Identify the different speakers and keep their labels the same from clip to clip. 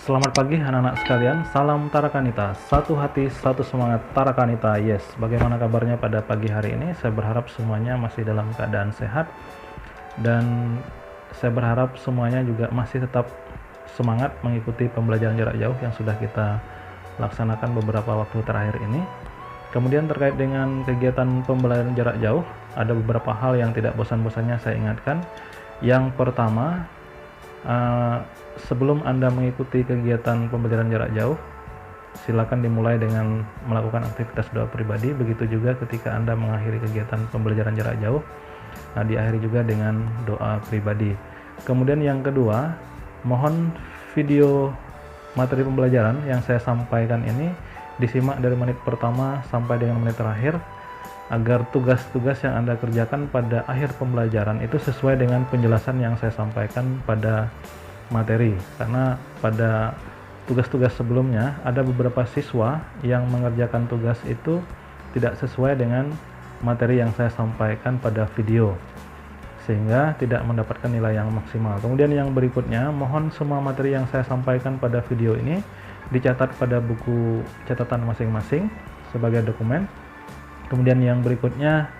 Speaker 1: Selamat pagi anak-anak sekalian, salam Tarakanita, satu hati, satu semangat Tarakanita, yes. Bagaimana kabarnya pada pagi hari ini? Saya berharap semuanya masih dalam keadaan sehat dan saya berharap semuanya juga masih tetap semangat mengikuti pembelajaran jarak jauh yang sudah kita laksanakan beberapa waktu terakhir ini. Kemudian terkait dengan kegiatan pembelajaran jarak jauh, ada beberapa hal yang tidak bosan-bosannya saya ingatkan. Yang pertama, sebelum Anda mengikuti kegiatan pembelajaran jarak jauh, silakan dimulai dengan melakukan aktivitas doa pribadi. Begitu juga ketika Anda mengakhiri kegiatan pembelajaran jarak jauh, diakhiri juga dengan doa pribadi. Kemudian yang kedua, mohon video materi pembelajaran yang saya sampaikan ini disimak dari menit pertama sampai dengan menit terakhir, agar tugas-tugas yang Anda kerjakan pada akhir pembelajaran itu sesuai dengan penjelasan yang saya sampaikan pada materi. Karena pada tugas-tugas sebelumnya ada beberapa siswa yang mengerjakan tugas itu tidak sesuai dengan materi yang saya sampaikan pada video, sehingga tidak mendapatkan nilai yang maksimal. Kemudian yang berikutnya, mohon semua materi yang saya sampaikan pada video ini dicatat pada buku catatan masing-masing sebagai dokumen. Kemudian yang berikutnya,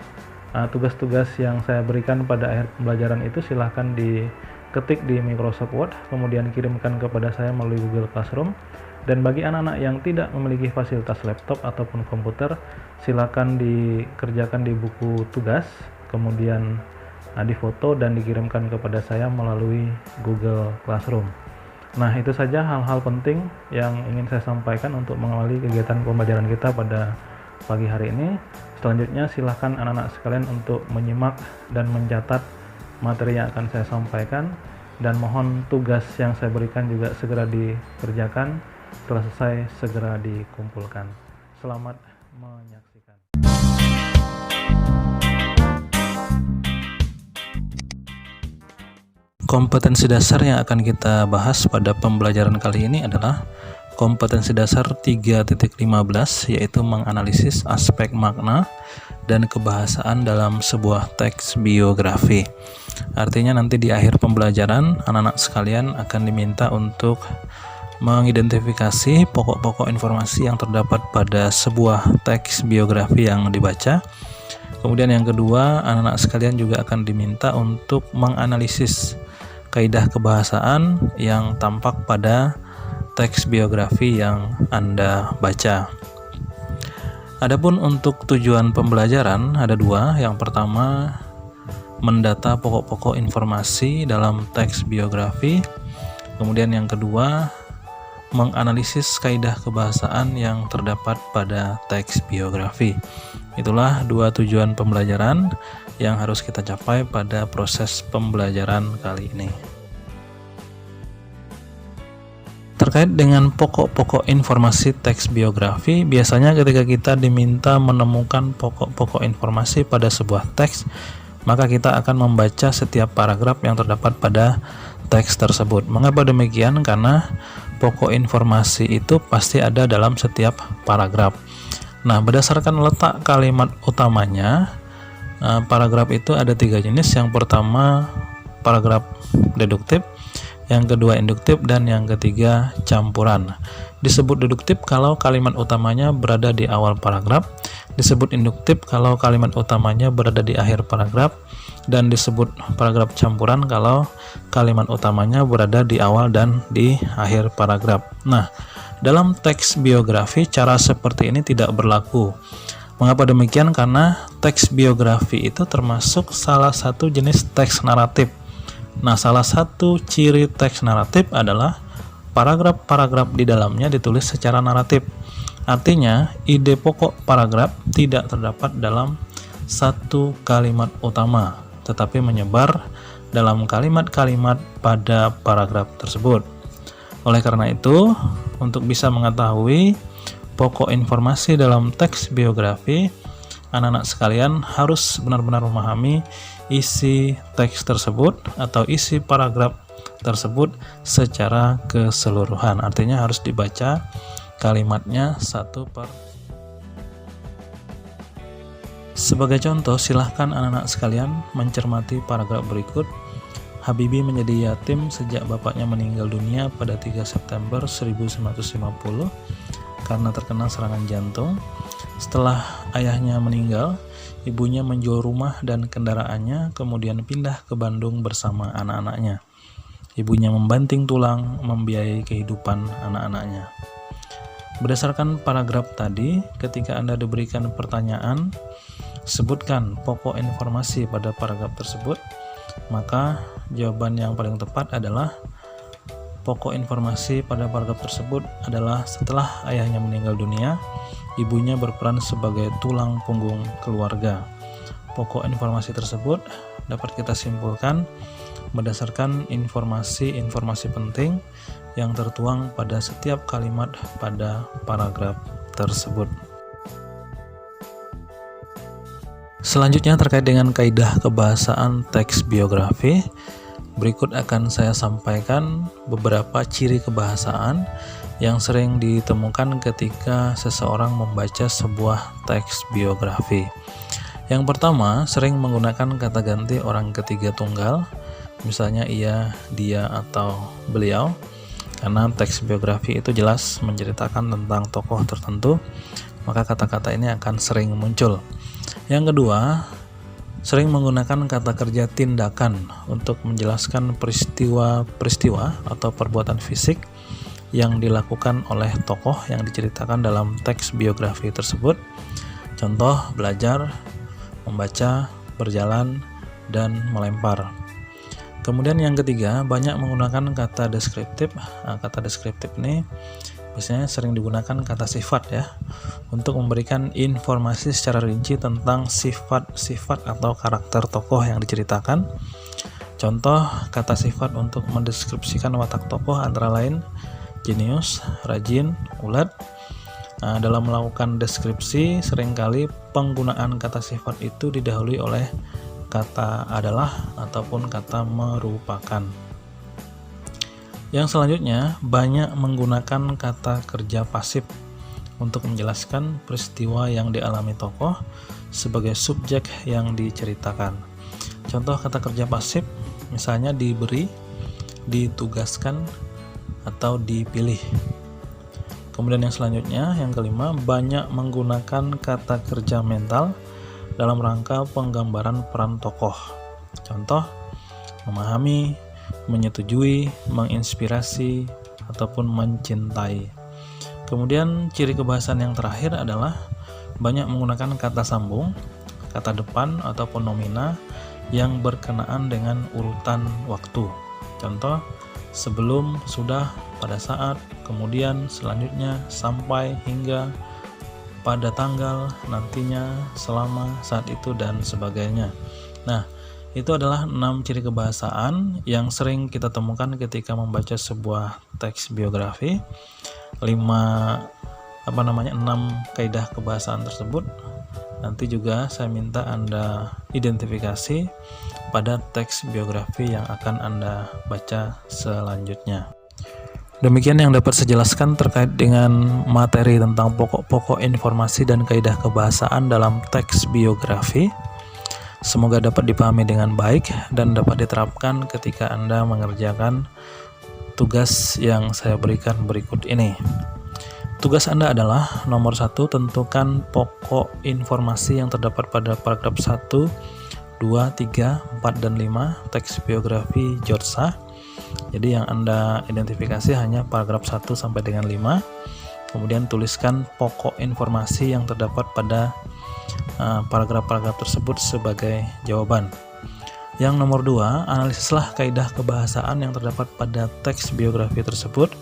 Speaker 1: tugas-tugas yang saya berikan pada akhir pembelajaran itu silahkan diketik di Microsoft Word, kemudian kirimkan kepada saya melalui Google Classroom. Dan bagi anak-anak yang tidak memiliki fasilitas laptop ataupun komputer, silahkan dikerjakan di buku tugas, kemudian difoto dan dikirimkan kepada saya melalui Google Classroom. Nah, itu saja hal-hal penting yang ingin saya sampaikan untuk mengawali kegiatan pembelajaran kita pada pagi hari ini. Selanjutnya silahkan anak-anak sekalian untuk menyimak dan mencatat materi yang akan saya sampaikan, dan mohon tugas yang saya berikan juga segera dikerjakan, setelah selesai segera dikumpulkan. Selamat menyaksikan. Kompetensi dasar yang akan kita bahas pada pembelajaran kali ini adalah kompetensi dasar 3.15, yaitu menganalisis aspek makna dan kebahasaan dalam sebuah teks biografi. Artinya nanti di akhir pembelajaran anak-anak sekalian akan diminta untuk mengidentifikasi pokok-pokok informasi yang terdapat pada sebuah teks biografi yang dibaca. Kemudian yang kedua, anak-anak sekalian juga akan diminta untuk menganalisis kaidah kebahasaan yang tampak pada teks biografi yang Anda baca. Adapun untuk tujuan pembelajaran ada dua. Yang pertama, mendata pokok-pokok informasi dalam teks biografi. Kemudian yang kedua, menganalisis kaidah kebahasaan yang terdapat pada teks biografi. Itulah dua tujuan pembelajaran yang harus kita capai pada proses pembelajaran kali ini. Terkait dengan pokok-pokok informasi teks biografi, biasanya ketika kita diminta menemukan pokok-pokok informasi pada sebuah teks, maka kita akan membaca setiap paragraf yang terdapat pada teks tersebut. Mengapa demikian? Karena pokok informasi itu pasti ada dalam setiap paragraf. Nah, berdasarkan letak kalimat utamanya, paragraf itu ada tiga jenis. Yang pertama, paragraf deduktif, yang kedua induktif, dan yang ketiga campuran. Disebut deduktif kalau kalimat utamanya berada di awal paragraf, disebut induktif kalau kalimat utamanya berada di akhir paragraf, dan disebut paragraf campuran kalau kalimat utamanya berada di awal dan di akhir paragraf. Nah, dalam teks biografi cara seperti ini tidak berlaku. Mengapa demikian? Karena teks biografi itu termasuk salah satu jenis teks naratif. Nah, salah satu ciri teks naratif adalah paragraf-paragraf di dalamnya ditulis secara naratif. Artinya, ide pokok paragraf tidak terdapat dalam satu kalimat utama, tetapi menyebar dalam kalimat-kalimat pada paragraf tersebut. Oleh karena itu, untuk bisa mengetahui pokok informasi dalam teks biografi, anak-anak sekalian harus benar-benar memahami isi teks tersebut atau isi paragraf tersebut secara keseluruhan. Artinya harus dibaca kalimatnya satu per. Sebagai contoh, silahkan anak-anak sekalian mencermati paragraf berikut.
Speaker 2: Habibie menjadi yatim sejak bapaknya meninggal dunia pada 3 September 1950 karena terkena serangan jantung. Setelah ayahnya meninggal, ibunya menjual rumah dan kendaraannya, kemudian pindah ke Bandung bersama anak-anaknya. Ibunya membanting tulang membiayai kehidupan anak-anaknya. Berdasarkan paragraf tadi, ketika Anda diberikan pertanyaan, sebutkan pokok informasi pada paragraf tersebut, maka jawaban yang paling tepat adalah pokok informasi pada paragraf tersebut adalah setelah ayahnya meninggal dunia, ibunya berperan sebagai tulang punggung keluarga. Pokok informasi tersebut dapat kita simpulkan berdasarkan informasi-informasi penting yang tertuang pada setiap kalimat pada paragraf tersebut. Selanjutnya terkait dengan kaidah kebahasaan teks biografi, berikut akan saya sampaikan beberapa ciri kebahasaan yang sering ditemukan ketika seseorang membaca sebuah teks biografi. Yang pertama, sering menggunakan kata ganti orang ketiga tunggal, misalnya ia, dia, atau beliau, karena teks biografi itu jelas menceritakan tentang tokoh tertentu, maka kata-kata ini akan sering muncul. Yang kedua, sering menggunakan kata kerja tindakan untuk menjelaskan peristiwa-peristiwa atau perbuatan fisik yang dilakukan oleh tokoh yang diceritakan dalam teks biografi tersebut. Contoh, belajar, membaca, berjalan, dan melempar. Kemudian yang ketiga, banyak menggunakan kata deskriptif. Kata deskriptif ini biasanya sering digunakan kata sifat ya, untuk memberikan informasi secara rinci tentang sifat-sifat atau karakter tokoh yang diceritakan. Contoh kata sifat untuk mendeskripsikan watak tokoh antara lain jenius, rajin, ulet. Dalam melakukan deskripsi, seringkali penggunaan kata sifat itu didahului oleh kata adalah ataupun kata merupakan. Yang selanjutnya, banyak menggunakan kata kerja pasif untuk menjelaskan peristiwa yang dialami tokoh sebagai subjek yang diceritakan. Contoh kata kerja pasif misalnya diberi, ditugaskan, atau dipilih. Kemudian yang selanjutnya, yang kelima, banyak menggunakan kata kerja mental dalam rangka penggambaran peran tokoh. Contoh, memahami, menyetujui, menginspirasi, ataupun mencintai. Kemudian ciri kebahasaan yang terakhir adalah banyak menggunakan kata sambung, kata depan, ataupun nomina yang berkenaan dengan urutan waktu. Contoh, sebelum, sudah, pada saat, kemudian, selanjutnya, sampai, hingga, pada tanggal, nantinya, selama, saat itu, dan sebagainya. Nah, itu adalah 6 ciri kebahasaan yang sering kita temukan ketika membaca sebuah teks biografi. 6 kaidah kebahasaan tersebut nanti juga saya minta Anda identifikasi pada teks biografi yang akan Anda baca selanjutnya. Demikian yang dapat saya jelaskan terkait dengan materi tentang pokok-pokok informasi dan kaidah kebahasaan dalam teks biografi. Semoga dapat dipahami dengan baik dan dapat diterapkan ketika Anda mengerjakan tugas yang saya berikan berikut ini. Tugas Anda adalah nomor 1, tentukan pokok informasi yang terdapat pada paragraf 1, 2, 3, 4, dan 5 teks biografi George Shah. Jadi yang Anda identifikasi hanya paragraf 1 sampai dengan 5. Kemudian tuliskan pokok informasi yang terdapat pada paragraf-paragraf tersebut sebagai jawaban. Yang nomor 2, analisislah kaidah kebahasaan yang terdapat pada teks biografi tersebut.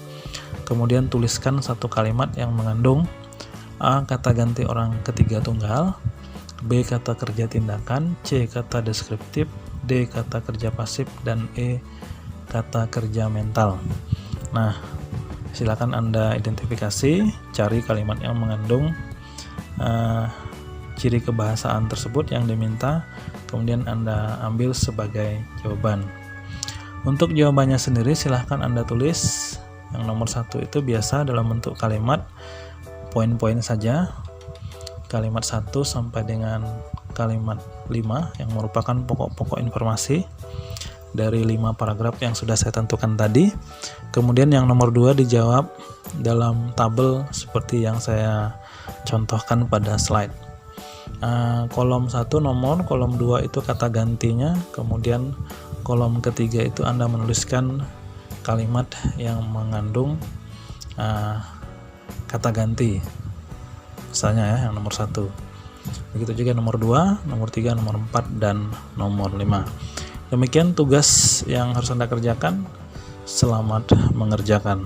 Speaker 2: Kemudian tuliskan satu kalimat yang mengandung A. Kata ganti orang ketiga tunggal, B. Kata kerja tindakan, C. Kata deskriptif, D. Kata kerja pasif, dan E. Kata kerja mental. Nah, silakan Anda identifikasi, cari kalimat yang mengandung ciri kebahasaan tersebut yang diminta, kemudian Anda ambil sebagai jawaban. Untuk jawabannya sendiri silahkan Anda tulis. Yang nomor 1 itu biasa dalam bentuk kalimat poin-poin saja, kalimat 1 sampai dengan kalimat 5 yang merupakan pokok-pokok informasi. dari 5 paragraf yang sudah saya tentukan tadi. Kemudian yang nomor 2 dijawab dalam tabel seperti yang saya contohkan pada slide. Kolom 1 nomor, kolom 2 itu kata gantinya, kemudian kolom ketiga itu Anda menuliskan kalimat yang mengandung kata ganti, misalnya ya yang nomor 1. Begitu juga nomor 2, nomor 3, nomor 4, dan nomor 5. Demikian tugas yang harus Anda kerjakan. Selamat mengerjakan.